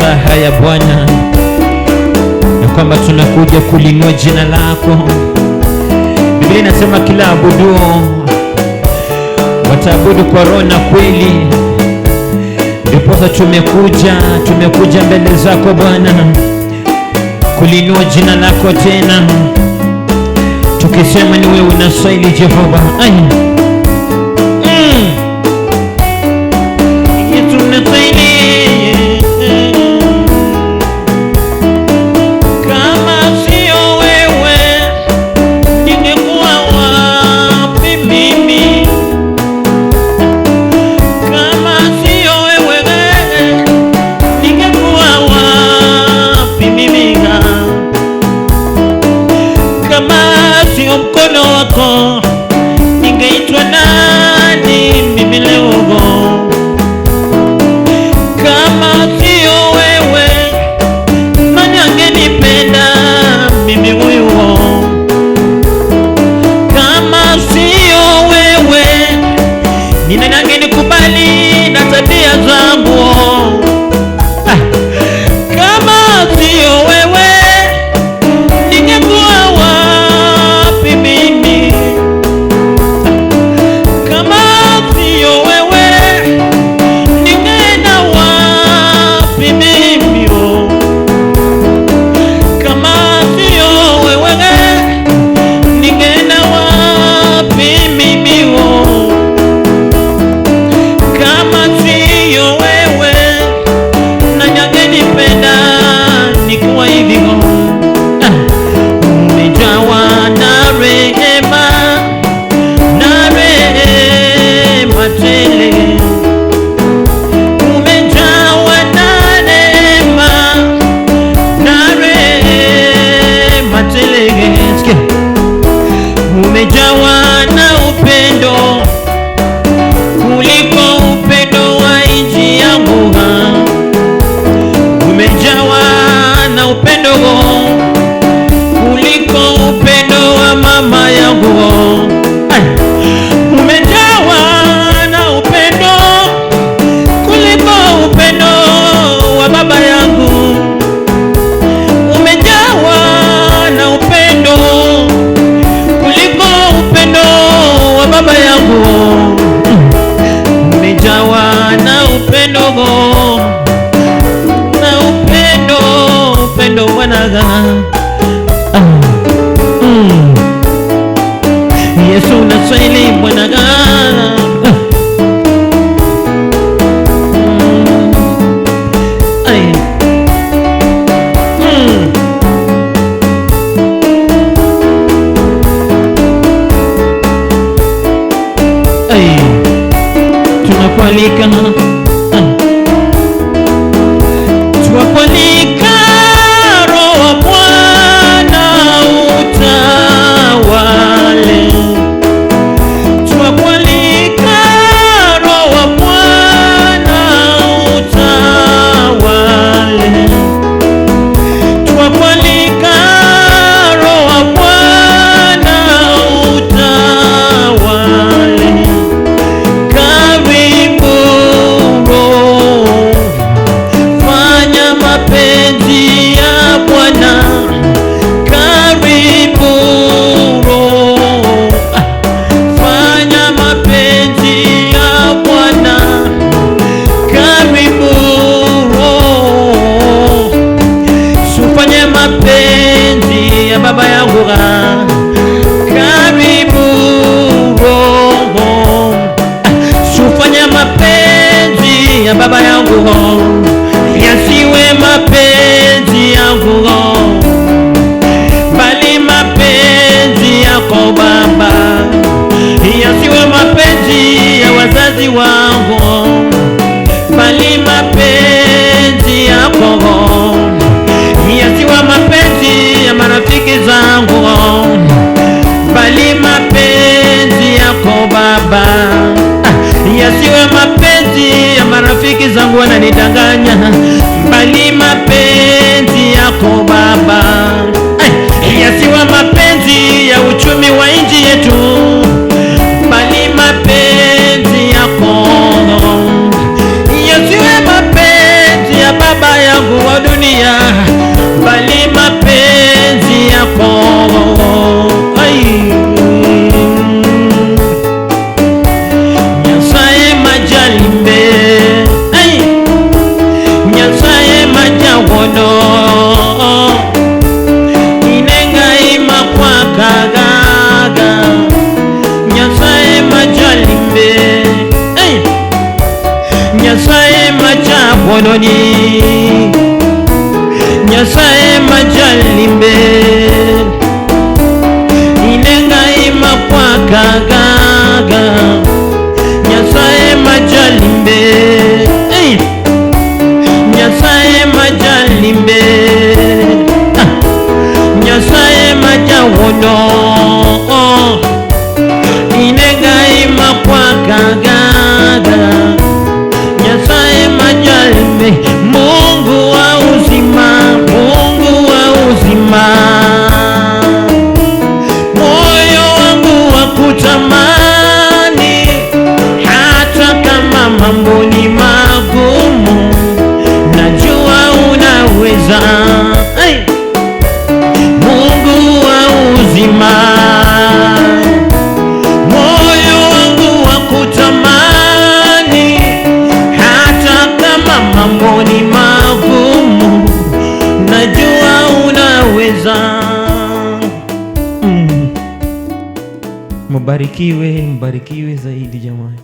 masaa haya Bwana, na kwamba tunakuja kulinua jina lako. Biblia inasema kila abuduo wataabudu kwa roho na kweli. Ndiposa tumekuja mbele zako Bwana kulinua jina lako tena, tukisema ni wewe unastahili Jehova. Ningeitwa nani mimi leo? Kama sio wewe, nani angenipenda mimi huyu? Kama sio wewe, ni nani angenikubali na tabia zangu? Kama sio wewe, ningekuwa wapi mimi? Kama sio wewe, ningeenda wapi mimi? Kama sio wewe, ningeenda wapi mimi? Kama sio wewe, nani angenipenda nikiwa hivi? Umejawa na rehema, na rehema tele. Umejawa na rehema, na rehema tele. Umejawa na upendo kuliko upendo wa inji yangu. Umejawa na upendo kuliko upendo wa mama yangu. Umejawa na upendo kuliko upendo wa baba yangu. Umejawa na upendo kuliko upendo wa baba yangu. Umejawa na upendo Bwana. Yesu unastahili Bwana. Tunakualika, tunakualika Roho wa Bwana utawale. Tunakualika Roho wa Bwana utawale. Tunakualika Roho wa Bwana utawale. Karibu Roho, fanya mapenzi ya Bwana. Karibu Roho, fanya mapenzi ya Bwana. Karibu Roho, sufanye mapenzi ya baba yangu. Karibu Roho, sufanye mapenzi ya baba yangu, yasiwe mapenzi yangu bali mapenzi yako Baba. Yasiwe mapenzi ya wazazi wangu bali mapenzi yako. Yasiwe mapenzi ya marafiki zangu bali mapenzi yako Baba. Yasiwe mapenzi ya marafiki zangu wananidanganya bali mapenzi yako Baba. Yasiwe mapenzi ya uchumi wa nchi yetu bali mapenzi yako. Yasiwe mapenzi ya baba yangu moyoni. Nyasaye majalimbe inengaima kwa kagaga. Nyasaye majalimbe, hey! Nyasaye majalimbe, Nyasaye majawono inengaima kwa kagaga. Nyasaye majalimbe, Mungu wa uzima, Mungu wa uzima. Moyo wangu wa kutamani, hata kama mambo ni magumu, najua unaweza. Hey! Mungu wa uzima, moyo wangu wa kutamani, hata kama mambo ni magumu, najua unaweza. Mbarikiwe, mbarikiwe zaidi jamani.